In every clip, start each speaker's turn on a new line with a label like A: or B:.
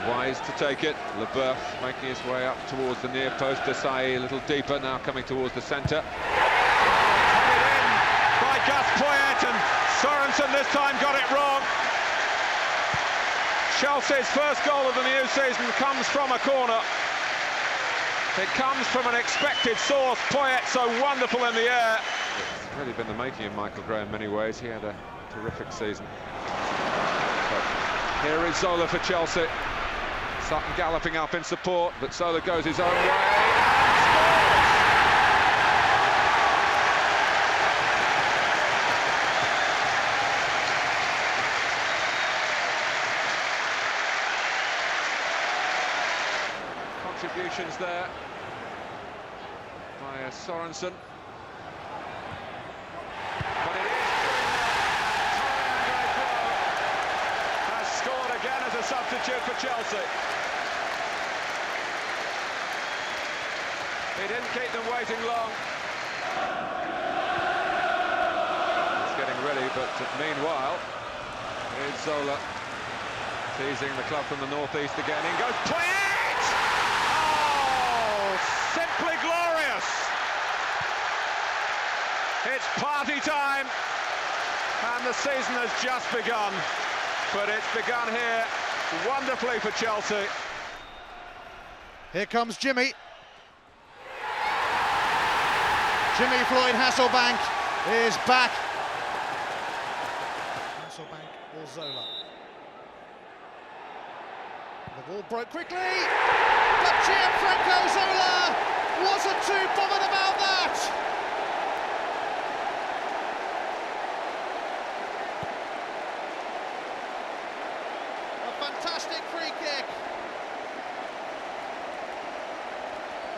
A: Wise to take it. Leboeuf making his way up towards the near post. Desai a little deeper, now coming towards the centre.
B: Headed in by Gus Poyet, and Sorensen this time got it wrong. Chelsea's first goal of the new season comes from a corner. It comes from an expected source. Poyet so wonderful in the air.
A: It's really been the making of Michael Gray in many ways. He had a terrific season. But here is Zola for Chelsea. Sutton galloping up in support, but Zola goes his own way and scores! Contributions there by Sorensen. But it is has scored again as a substitute for Chelsea. He didn't keep them waiting long. It's getting ready, but meanwhile, here's Zola teasing the club from the northeast again. In goes Poyet! Oh, simply glorious! It's party time, and the season has just begun. But it's begun here wonderfully for Chelsea.
C: Here comes Jimmy. Jimmy Floyd Hasselbaink is back. Hasselbaink or Zola. The ball broke quickly, but Gianfranco Zola wasn't too bothered about that. A fantastic free kick.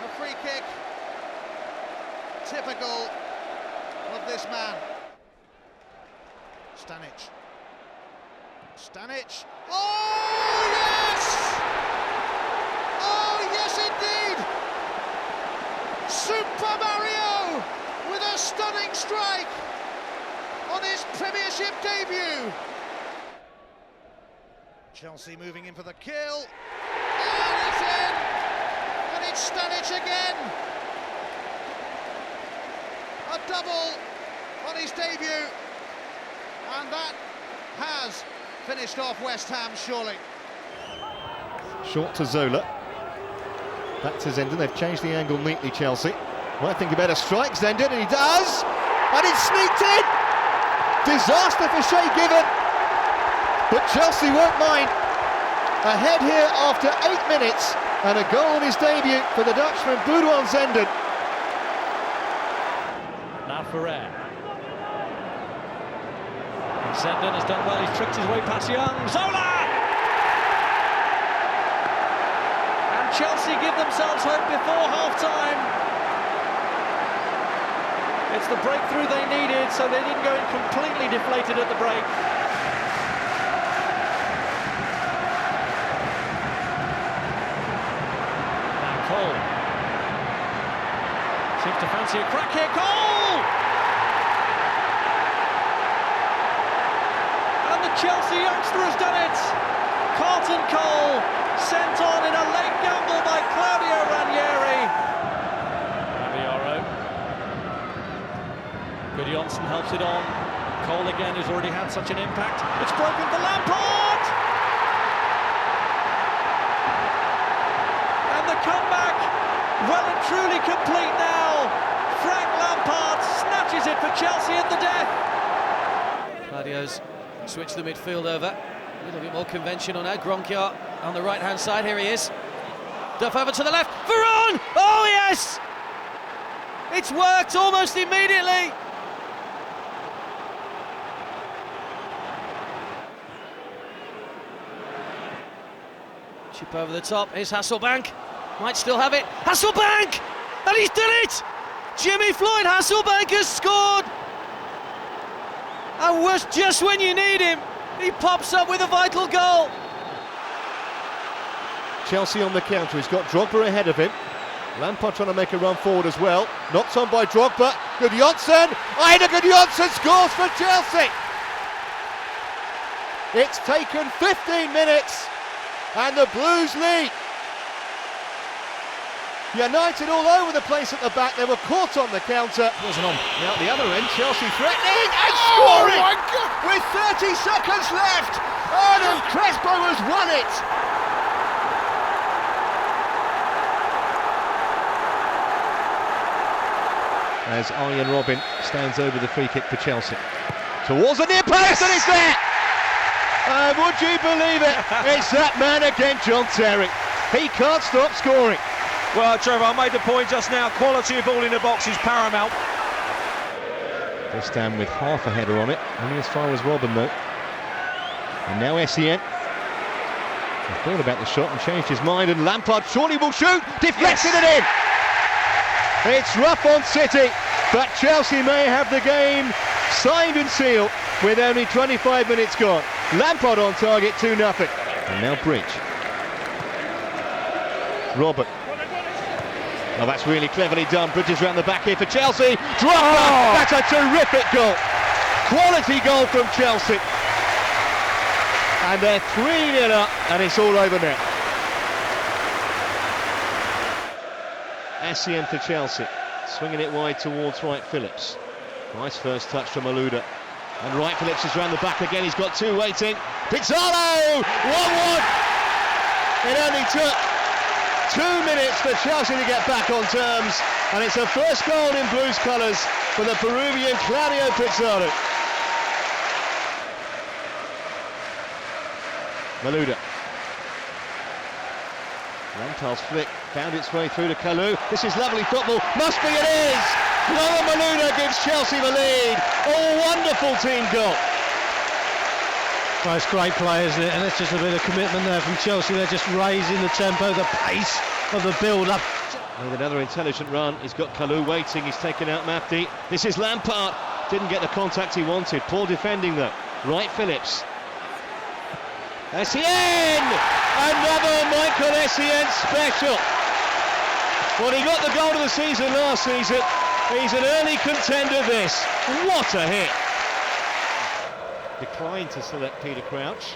C: A free kick. Typical of this man. Stanic. Oh, yes! Oh, yes, indeed! Super Mario with a stunning strike on his Premiership debut. Chelsea moving in for the kill. And it's in! And it's Stanic again! A double on his debut, and that has finished off West Ham, surely.
D: Short to Zola. Back to Zenden. They've changed the angle neatly, Chelsea. Might think about a strike, Zenden, and he does! And it's sneaked in! Disaster for Shay Given, but Chelsea won't mind. Ahead here after 8 minutes, and a goal on his debut for the Dutchman, Boudouin Zenden.
E: Now Ferrer. Zenden has done well, he's tricked his way past Young. Zola! And Chelsea give themselves hope before half-time. It's the breakthrough they needed, so they didn't go in completely deflated at the break. Now Cole. Seems to fancy a crack here. Cole! And the Chelsea youngster has done it. Carlton Cole sent on in a late gamble by Claudio Ranieri. Rabiaro. Gudjonsson helps it on. Cole again, who's already had such an impact. It's broken for Lampard! And the comeback, well and truly complete now. Frank Lampard snatches it for Chelsea at the death.
F: Claudio's switched the midfield over. A little bit more conventional now. Gronkiar on the right-hand side. Here he is. Duff over to the left. Varane! Oh, yes! It's worked almost immediately. Chip over the top. Here's Hasselbaink. Might still have it. Hasselbaink! And he's done it! Jimmy Floyd Hasselbaink has scored! And was just when you need him, he pops up with a vital goal.
D: Chelsea on the counter. He's got Drogba ahead of him. Lampard trying to make a run forward as well. Knocked on by Drogba. Gudjonsson. Einar Gudjonsson scores for Chelsea. It's taken 15 minutes, and the Blues lead. United all over the place at the back. They were caught on the counter.
F: Wasn't on.
D: Now at the other end, Chelsea threatening and scoring with 30 seconds left. Adam Crespo has won it. As Arjen Robben stands over the free kick for Chelsea. Towards the near post, and it's there! Would you believe it? It's that man again, John Terry. He can't stop scoring.
E: Well, Trevor, I made the point just now. Quality of ball in the box is paramount.
D: This down with half a header on it, only as far as Robben though. And now Essien. He thought about the shot and changed his mind, and Lampard surely will shoot. Deflected it in. It's rough on City, but Chelsea may have the game signed and sealed with only 25 minutes gone. Lampard on target, 2-0. And now Bridge. Robert. Oh, that's really cleverly done. Bridges round the back here for Chelsea. Drogba! That's a terrific goal. Quality goal from Chelsea. And they're 3-0 up, and it's all over now. Essien for Chelsea. Swinging it wide towards Wright Phillips. Nice first touch from Malouda. And Wright Phillips is round the back again. He's got two waiting. Pizarro! 1-1! It only took 2 minutes for Chelsea to get back on terms, and it's a first goal in Blues colours for the Peruvian Claudio Pizarro. Malouda. Lampard's flick found its way through to Kalou. This is lovely football. Must be, it is! Noah Malouda gives Chelsea the lead. Oh, wonderful team goal.
G: Well, it's great play, isn't it? And it's just a bit of commitment there from Chelsea. They're just raising the tempo, the pace of the build-up.
D: With another intelligent run, he's got Kalou waiting. He's taken out Mafdi. This is Lampard. Didn't get the contact he wanted. Poor defending though. Wright Phillips. Essien! Another Michael Essien special. Well, he got the goal of the season last season. He's an early contender this. What a hit. Declined to select Peter Crouch.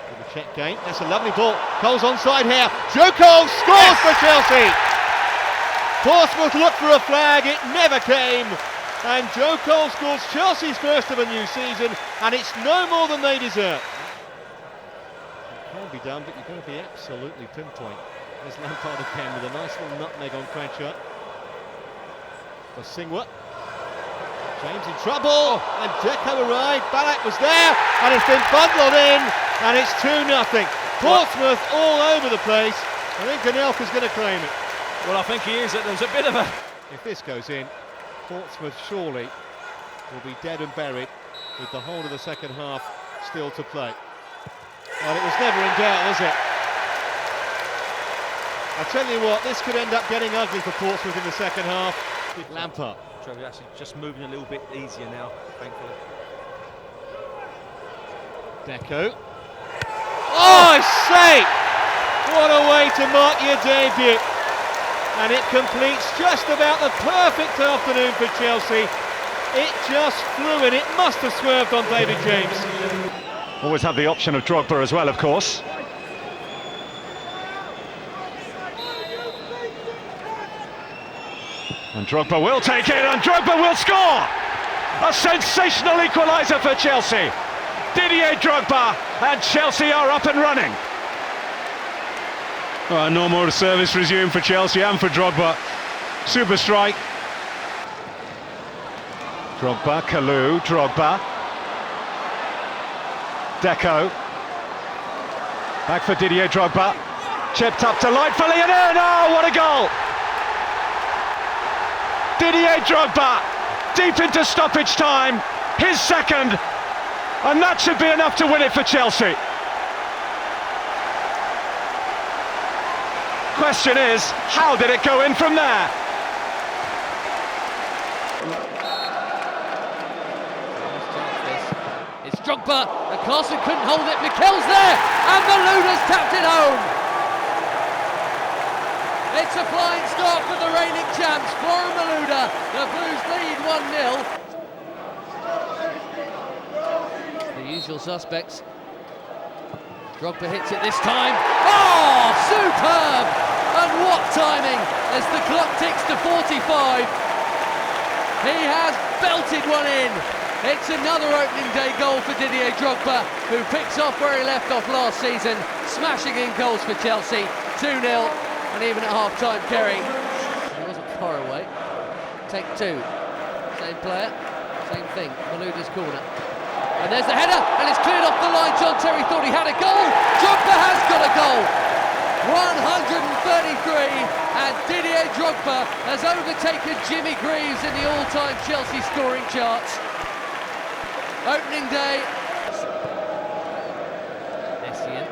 D: With the check game. That's a lovely ball. Cole's onside here. Joe Cole scores for Chelsea. Portsmouth looked for a flag. It never came. And Joe Cole scores Chelsea's first of a new season, and it's no more than they deserve. It can be done, but you've got to be absolutely pinpoint. There's Lampard again with a nice little nutmeg on Croucher. For Singwa. James in trouble, and Deco arrived. Ballack was there, and it's been bundled in, and it's 2-0. Portsmouth all over the place. I think Anelka's going to claim it.
E: Well, I think he is. There's a bit of a...
D: If this goes in, Portsmouth surely will be dead and buried with the whole of the second half still to play. Well, it was never in doubt, was it? I tell you what, this could end up getting ugly for Portsmouth in the second half. Lampard.
E: Trevor, actually just moving a little bit easier now, thankfully.
D: Deco. Oh, I say! What a way to mark your debut. And it completes just about the perfect afternoon for Chelsea. It just flew in. It must have swerved on David James.
B: Always have the option of Drogba as well, of course. And Drogba will take it, and Drogba will score! A sensational equaliser for Chelsea. Didier Drogba, and Chelsea are up and running.
H: Well, no more service resumed for Chelsea and for Drogba. Super strike.
B: Drogba, Kalou, Drogba. Deco. Back for Didier Drogba. Chipped up delightfully and in. Oh, what a goal! Didier Drogba, deep into stoppage time, his second, and that should be enough to win it for Chelsea. Question is, how did it go in from there?
F: It's Drogba, and Carson couldn't hold it. Mikel's there, and Malouda's tapped it home. It's a flying start for the reigning champs. Flora Malouda, the Blues lead 1-0. The usual suspects. Drogba hits it this time. Oh, superb! And what timing as the clock ticks to 45. He has belted one in. It's another opening day goal for Didier Drogba, who picks off where he left off last season, smashing in goals for Chelsea. 2-0, and even at half-time, Kerry. It wasn't far away. Take two. Same player, same thing. Malouda's corner. And there's the header, and it's cleared off the line. John Terry thought he had a goal. Drogba has got a goal. 133, and Didier Drogba has overtaken Jimmy Greaves in the all-time Chelsea scoring charts. Opening day. Essien.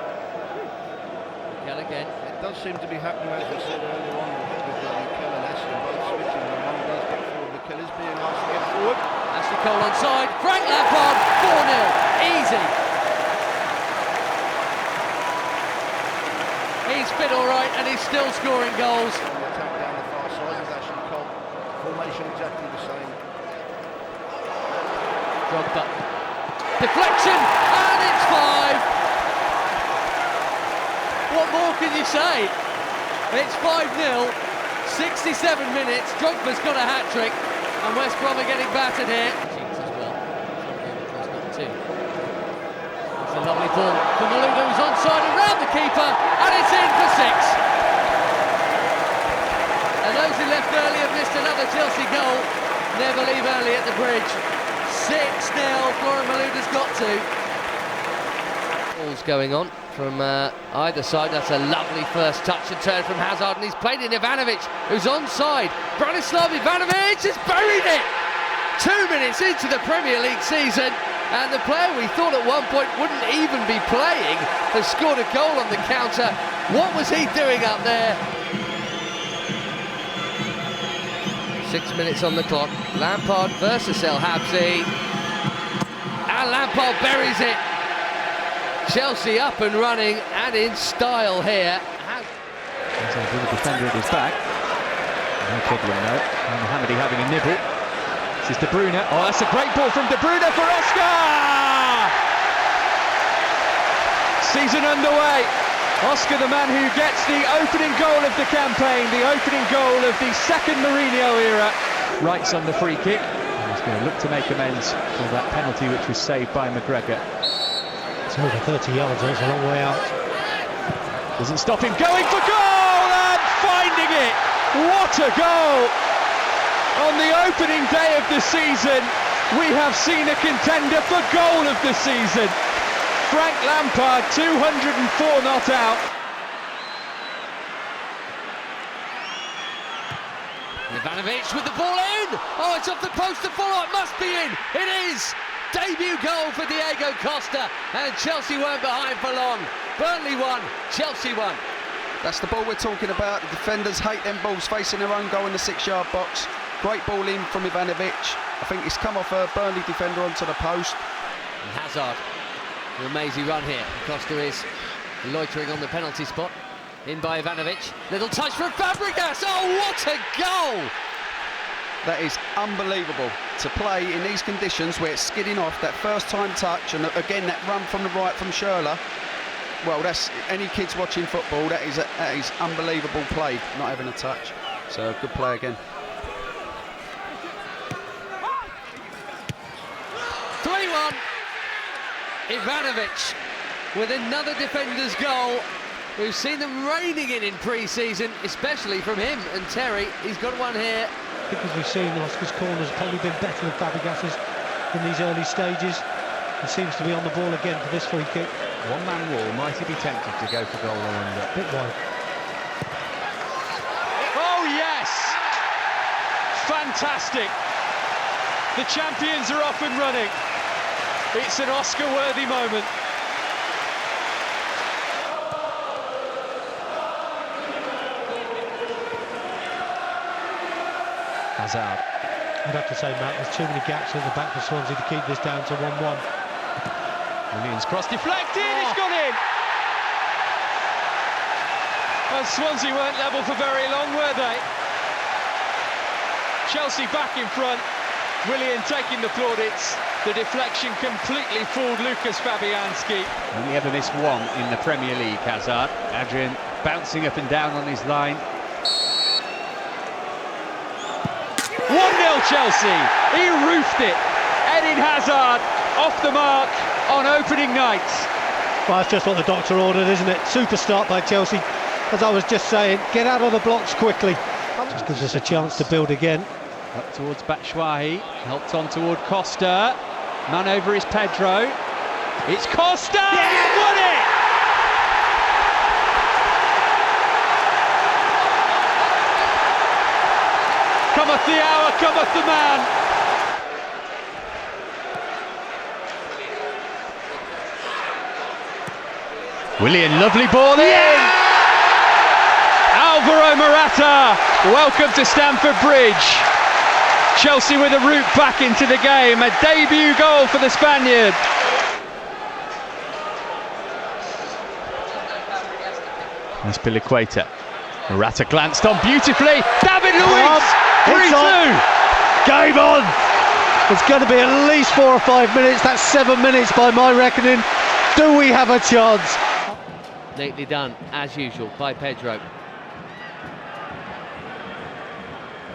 F: Mikel again.
I: It does seem to be happening, as I said earlier on, with Mikel and Essien both switching. When one does get forward, Mikel is being asked to get forward.
F: Ashley Cole onside. Frank Lampard, 4-0. Easy. He's fit all right, and he's still scoring goals.
I: The attack down the far side with Ashley Cole. Formation exactly the same.
F: Drogba. Deflection, and it's 5. What more can you say? It's 5-0, 67 minutes. Drogba's got a hat-trick, and West Brom are getting battered here. Cheats as well. Got 2. It's a lovely ball for Malouda, who's onside and round the keeper, and it's in for 6. And those who left early have missed another Chelsea goal. Never leave early at the Bridge. 6-0, Florian Malouda's got 2. Balls going on from either side. That's a lovely first touch and turn from Hazard, and he's played in Ivanovic, who's onside. Branislav Ivanovic has buried it! 2 minutes into the Premier League season, and the player we thought at one point wouldn't even be playing has scored a goal on the counter. What was he doing up there? 6 minutes on the clock. Lampard versus El Habsi. And Lampard buries it. Chelsea up and running and in style here.
B: Hazard with the defender at his back. No problem though. And Mohammedi having a nibble. This is De Bruyne. Oh, that's a great ball from De Bruyne for Oscar! Season underway. Oscar, the man who gets the opening goal of the campaign, the opening goal of the second Mourinho era. Wrights on the free kick. And he's going to look to make amends for that penalty which was saved by McGregor.
G: It's over 30 yards, that's a long way out.
B: Doesn't stop him going for goal and finding it. What a goal! On the opening day of the season, we have seen a contender for goal of the season. Frank Lampard, 204 not out.
F: Ivanovic with the ball in. Oh, it's off the post to follow. It must be in. It is. Debut goal for Diego Costa, and Chelsea weren't behind for long. Burnley won, Chelsea won.
J: That's the ball we're talking about. The defenders hate them balls facing their own goal in the 6-yard box. Great ball in from Ivanovic. I think it's come off a Burnley defender onto the post.
F: And Hazard, an amazing run here. Costa is loitering on the penalty spot. In by Ivanovic. Little touch from Fabregas. Oh, what a goal!
J: That is unbelievable to play in these conditions where it's skidding off. That first time touch, and again that run from the right from Schürrle. Well, that's any kids watching football. That is unbelievable play, not having a touch. So good play again.
F: 3-1. Ivanovic with another defender's goal. We've seen them raining in pre-season, especially from him and Terry. He's got one here.
G: I think as we've seen, Oscar's corner's probably been better than Fabregas's in these early stages. He seems to be on the ball again for this free kick.
B: One-man wall, might he be tempted to go for goal or under?
G: Bit wide.
B: Oh yes! Fantastic! The champions are off and running. It's an Oscar-worthy moment. Hazard.
G: I'd have to say, Matt, there's too many gaps in the back for Swansea to keep this down to 1-1.
B: Willian's cross deflected, It's gone in! And Swansea weren't level for very long, were they? Chelsea back in front, Willian taking the plaudits. The deflection completely fooled Lucas Fabianski.
K: Only ever missed one in the Premier League, Hazard. Adrian bouncing up and down on his line.
B: 1-0 Chelsea. He roofed it. Eden Hazard off the mark on opening night.
G: Well, that's just what the doctor ordered, isn't it? Super start by Chelsea. As I was just saying, get out of the blocks quickly. Just gives us a chance to build again.
K: Up towards Batshuayi, helped on toward Costa. Man over is Pedro. It's Costa!
B: Yeah! He's won it! Cometh the hour, cometh the man.
K: Willian, lovely ball in!
B: Alvaro Morata, welcome to Stamford Bridge. Chelsea with a route back into the game, a debut goal for the Spaniard.
K: Azpilicueta. Morata glanced on beautifully. David Luiz!
G: 3-2. Game on! It's going to be at least 4 or 5 minutes. That's 7 minutes by my reckoning. Do we have a chance?
F: Neatly done, as usual, by Pedro.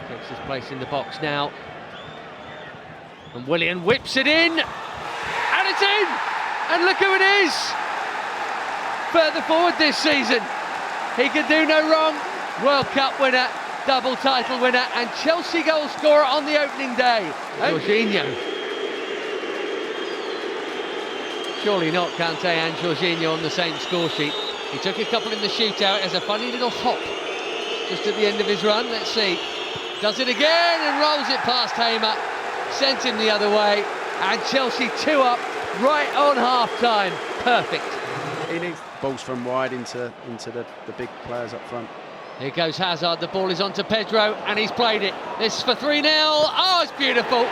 F: Takes his place in the box now. And Willian whips it in. And it's in! And look who it is! Further forward this season. He can do no wrong. World Cup winner, double title winner, and Chelsea goal scorer on the opening day. Jorginho. Surely not Kante and Jorginho on the same score sheet. He took a couple in the shootout as a funny little hop just at the end of his run. Let's see. Does it again and rolls it past Hamer. Sent him the other way. And Chelsea 2 up right on half-time. Perfect.
J: He needs balls from wide into the big players up front.
F: Here goes Hazard. The ball is on to Pedro and he's played it. This is for 3-0. Oh, it's beautiful.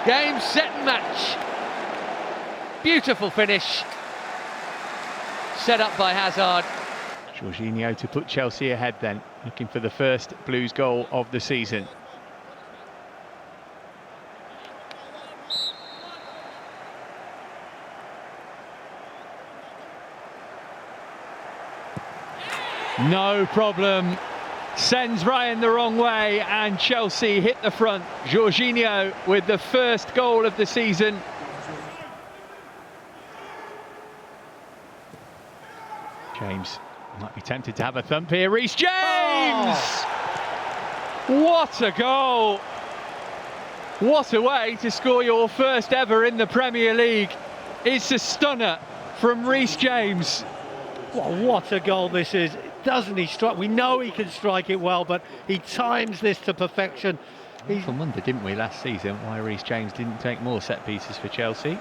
F: Game, set and match. Beautiful finish. Set up by Hazard.
K: Jorginho to put Chelsea ahead then, looking for the first Blues goal of the season.
B: No problem. Sends Ryan the wrong way and Chelsea hit the front. Jorginho with the first goal of the season.
K: James might be tempted to have a thump here. Reece James!
B: Oh. What a goal! What a way to score your first ever in the Premier League. It's a stunner from Reece James.
G: Well, what a goal this is. Doesn't he strike? We know he can strike it well, but he times this to perfection.
K: We wondered, didn't we, last season, why Reece James didn't take more set pieces for Chelsea.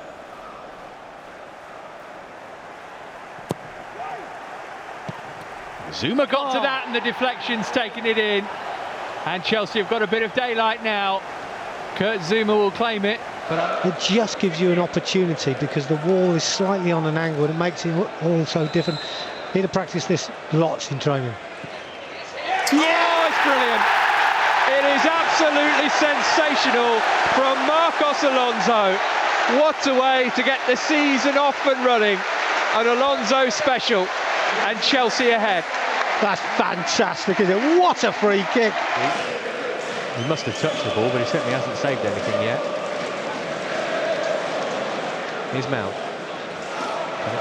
B: Zuma got to that and the deflection's taken it in. And Chelsea have got a bit of daylight now. Kurt Zuma will claim it.
G: But it just gives you an opportunity because the wall is slightly on an angle and it makes it all so different. Need to practice this lots in training.
B: Yeah, it's brilliant. It is absolutely sensational from Marcos Alonso. What a way to get the season off and running. An Alonso special and Chelsea ahead.
G: That's fantastic, isn't it? What a free kick.
K: He must have touched the ball, but he certainly hasn't saved anything yet. Here's Mount.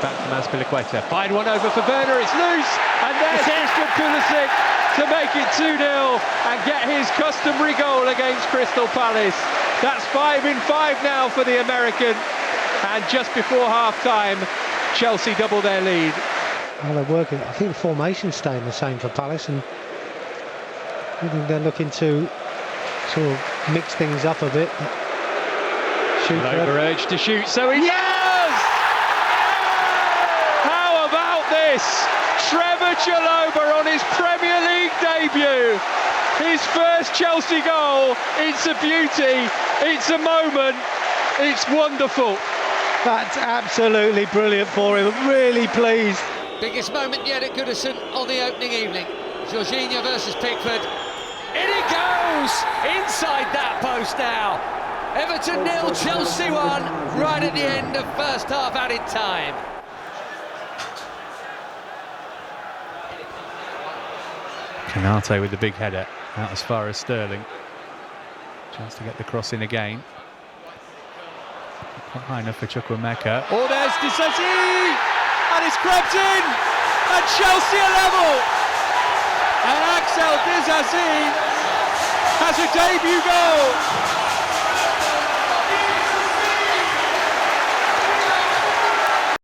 K: Back to Azpilicueta.
B: Fired one over for Werner, it's loose, and there's Christian Pulisic to make it 2-0 and get his customary goal against Crystal Palace. That's 5 in 5 now for the American, and just before half-time, Chelsea double their lead.
G: Well, they're working. I think the formation's staying the same for Palace, and I think they're looking to sort of mix things up a bit.
B: Shoot urge to shoot, so he does! How about this? Trevor Chalobah on his Premier League debut. His first Chelsea goal. It's a beauty. It's a moment. It's wonderful.
G: That's absolutely brilliant for him. Really pleased.
F: Biggest moment yet at Goodison on the opening evening. Jorginho versus Pickford. In it goes! close, inside that post now. Everton 0, Chelsea 1, right at the end of first half added time.
K: Canate with the big header, out as far as Sterling. Chance to get the cross in again. Not high enough for Chukwuemeka. Oh, there's Disasi! And it's crept in! And Chelsea are level! And Axel Disasi has a debut goal!